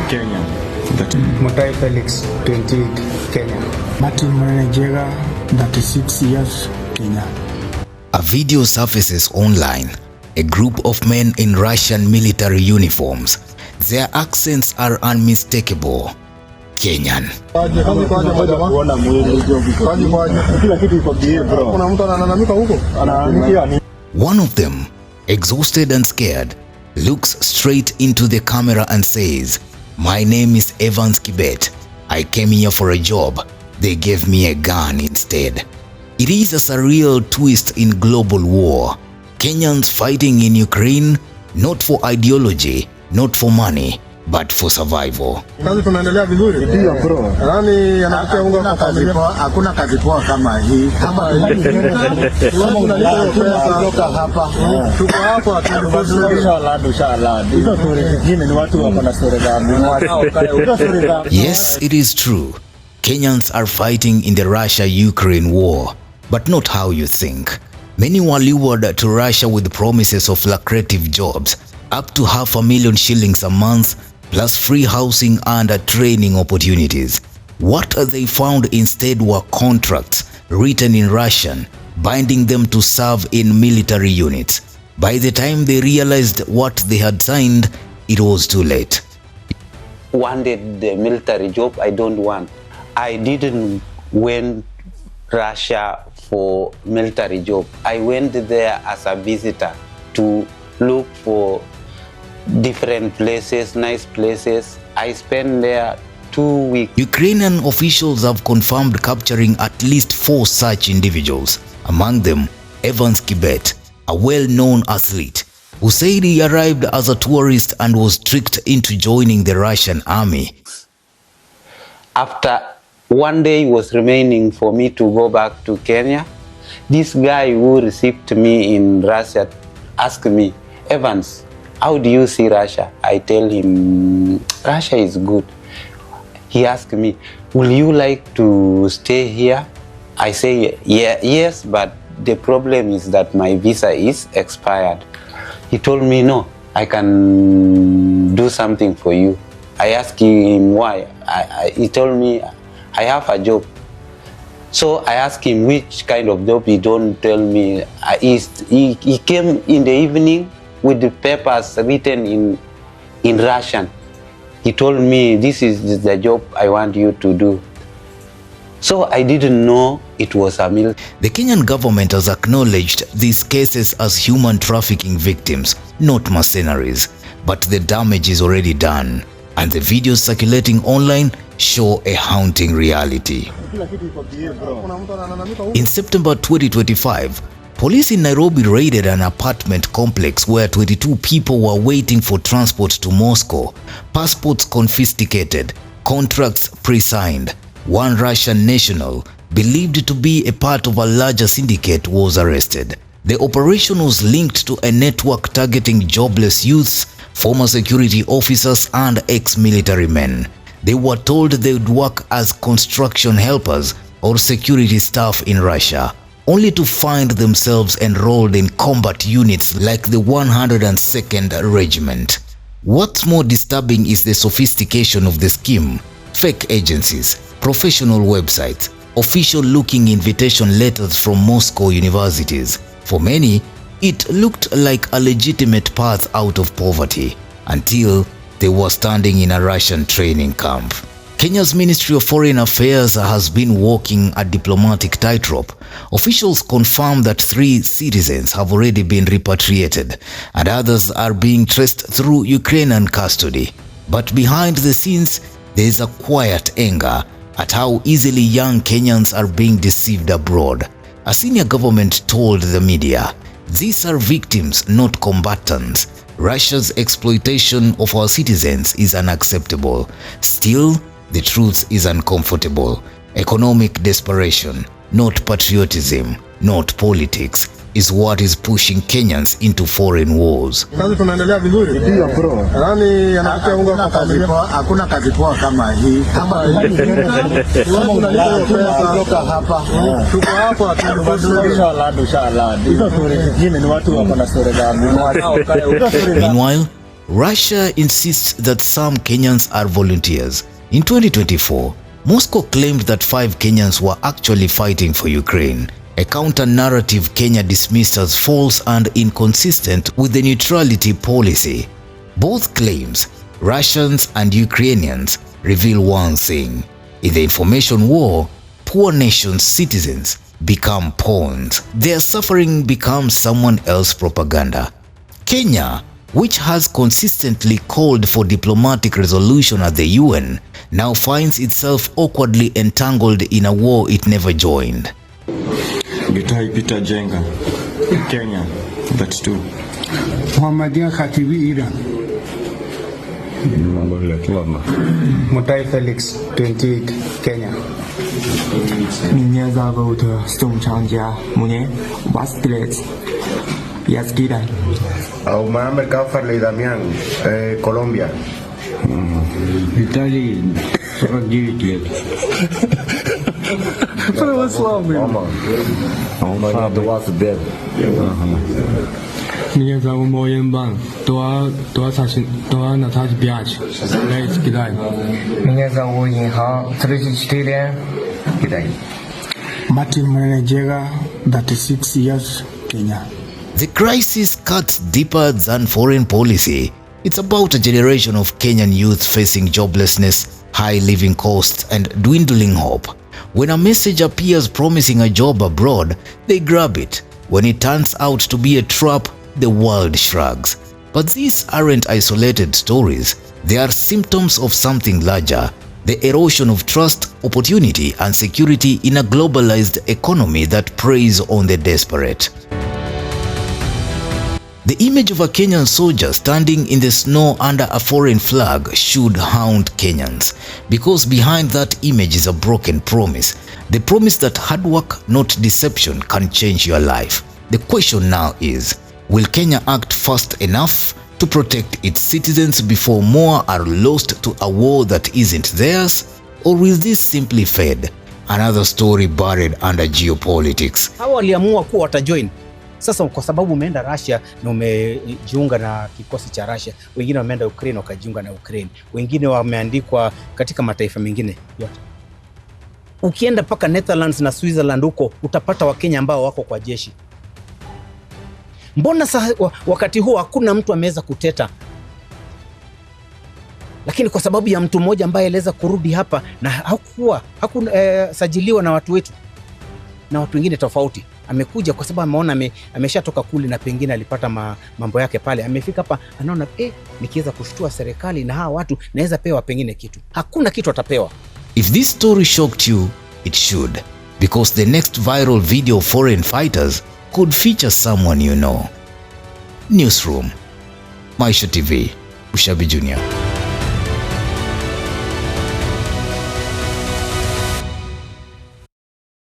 Kenyan. Mutai Felix, 28, Kenya. Martin Manajega, 36 years, Kenya. A video surfaces online. A group of men in Russian military uniforms. Their accents are unmistakable. Kenyan. One of them, exhausted and scared, looks straight into the camera and says, "My name is Kibet. I came here for a job. They gave me a gun instead." It is a surreal twist in global war. Kenyans fighting in Ukraine, not for ideology, not for money, but for survival. Kazi tunaendelea vizuri. Ndio bro. Yaani anakutia unga kwa familia. Hakuna kazi poa kama hii. Kama unalitoka hapa. Tuko hapa inshallah. Hizo story zingine ni watu wako na story zao. Yes, it is true. Kenyans are fighting in the Russia-Ukraine war, but not how you think. Many were lured to Russia with promises of lucrative jobs, up to 500,000 shillings a month, plus free housing and training opportunities. What they found instead were contracts written in Russian, binding them to serve in military units. By the time they realized what they had signed, it was too late. Wanted the military job, I don't want. I didn't went Russia for military job. I went there as a visitor to look for different places, nice places. I spent there 2 weeks. Ukrainian officials have confirmed capturing at least 4 such individuals. Among them, Kibet, a well-known athlete, who said he arrived as a tourist and was tricked into joining the Russian army. After 1 day was remaining for me to go back to Kenya, this guy who received me in Russia asked me, "Evans, how do you see Russia?" I tell him, "Russia is good." He asked me, "Will you like to stay here?" I say, "Yeah, yes, but the problem is that my visa is expired." He told me, "No, I can do something for you." I asked him why. He told me, "I have a job." So I asked him which kind of job. He don't tell me. He came in the evening with the papers written in Russian. He told me, "This is the job I want you to do." So I didn't know it was a military. The Kenyan government has acknowledged these cases as human trafficking victims, not mercenaries. But the damage is already done, and the videos circulating online show a haunting reality. In September 2025, police in Nairobi raided an apartment complex where 22 people were waiting for transport to Moscow, passports confiscated, contracts pre-signed. One Russian national, believed to be a part of a larger syndicate, was arrested. The operation was linked to a network targeting jobless youths, former security officers, and ex-military men. They were told they would work as construction helpers or security staff in Russia, only to find themselves enrolled in combat units like the 102nd Regiment. What's more disturbing is the sophistication of the scheme. Fake agencies, professional websites, official-looking invitation letters from Moscow universities. For many, it looked like a legitimate path out of poverty, until they were standing in a Russian training camp. Kenya's Ministry of Foreign Affairs has been walking a diplomatic tightrope. Officials confirm that 3 citizens have already been repatriated, and others are being traced through Ukrainian custody. But behind the scenes, there is a quiet anger at how easily young Kenyans are being deceived abroad. A senior government told the media, "These are victims, not combatants. Russia's exploitation of our citizens is unacceptable. Still, the truth is uncomfortable. Economic desperation, not patriotism, not politics, is what is pushing Kenyans into foreign wars." Kazi tunaendelea vizuri. Ndio bro. Yaani anakutia unga kwa familia. Hakuna kazi poa kama hii. Kama unalitoka hapa. Tuko hapa inshallah. Hizo story zingine ni watu wako na story zao. Meanwhile, Russia insists that some Kenyans are volunteers. In 2024, Moscow claimed that 5 Kenyans were actually fighting for Ukraine, a counter-narrative Kenya dismissed as false and inconsistent with the neutrality policy. Both claims, Russians and Ukrainians, reveal one thing: in the information war, poor nations' citizens become pawns. Their suffering becomes someone else's propaganda. Kenya, which has consistently called for diplomatic resolution at the UN, now finds itself awkwardly entangled in a war it never joined. Gitai Peter Jenga, Kenya, that's two. Muhammadia Khatibi, Iran. Mutai Felix, 28, Kenya. Меня зовут Сумчанджа, мне 20 лет. Я с Китая. Muhammad Kafarli Damian, Colombia. Виталий, 49 лет. Православный. Меня зовут Моенбан, 25, я из Китая. Меня зовут Инхан, 34, Китай. Martin Manajega, 36 years, Kenya. The crisis cuts deeper than foreign policy. It's about a generation of Kenyan youth facing joblessness, high living costs, and dwindling hope. When a message appears promising a job abroad, they grab it. When it turns out to be a trap, the world shrugs. But these aren't isolated stories. They are symptoms of something larger: the erosion of trust, opportunity, and security in a globalized economy that preys on the desperate. The image of a Kenyan soldier standing in the snow under a foreign flag should hound Kenyans, because behind that image is a broken promise. The promise that hard work, not deception, can change your life. The question now is, will Kenya act fast enough to protect its citizens before more are lost to a war that isn't theirs? Or will this simply fade? Another story buried under geopolitics. Hawa waliamua kuwa watajoin. Sasa kwa sababu umeenda Russia na umejiunga na kikosi cha Russia, wengine wameenda Ukraine wakajiunga na Ukraine, wengine wameandikwa katika mataifa mengine yote. Ukienda paka Netherlands na Switzerland huko utapata Wakenya ambao wako kwa jeshi. Mbona wakati huo hakuna mtu ameweza kuteta? Lakini kwa sababu ya mtu mmoja ambaye aliweza kurudi hapa na hakusajiliwa na watu wetu na watu wengine tofauti, amekuja kwa sababu ameona ameshatoka kule na pengine alipata mambo yake pale, amefika hapa anaona nikiweza kushtua serikali na hawa watu naweza pewa pengine kitu. Hakuna kitu atapewa. If this story shocked you, it should, because the next viral video of foreign fighters could feature someone you know. Newsroom, Maisha TV, Ushabi Jr.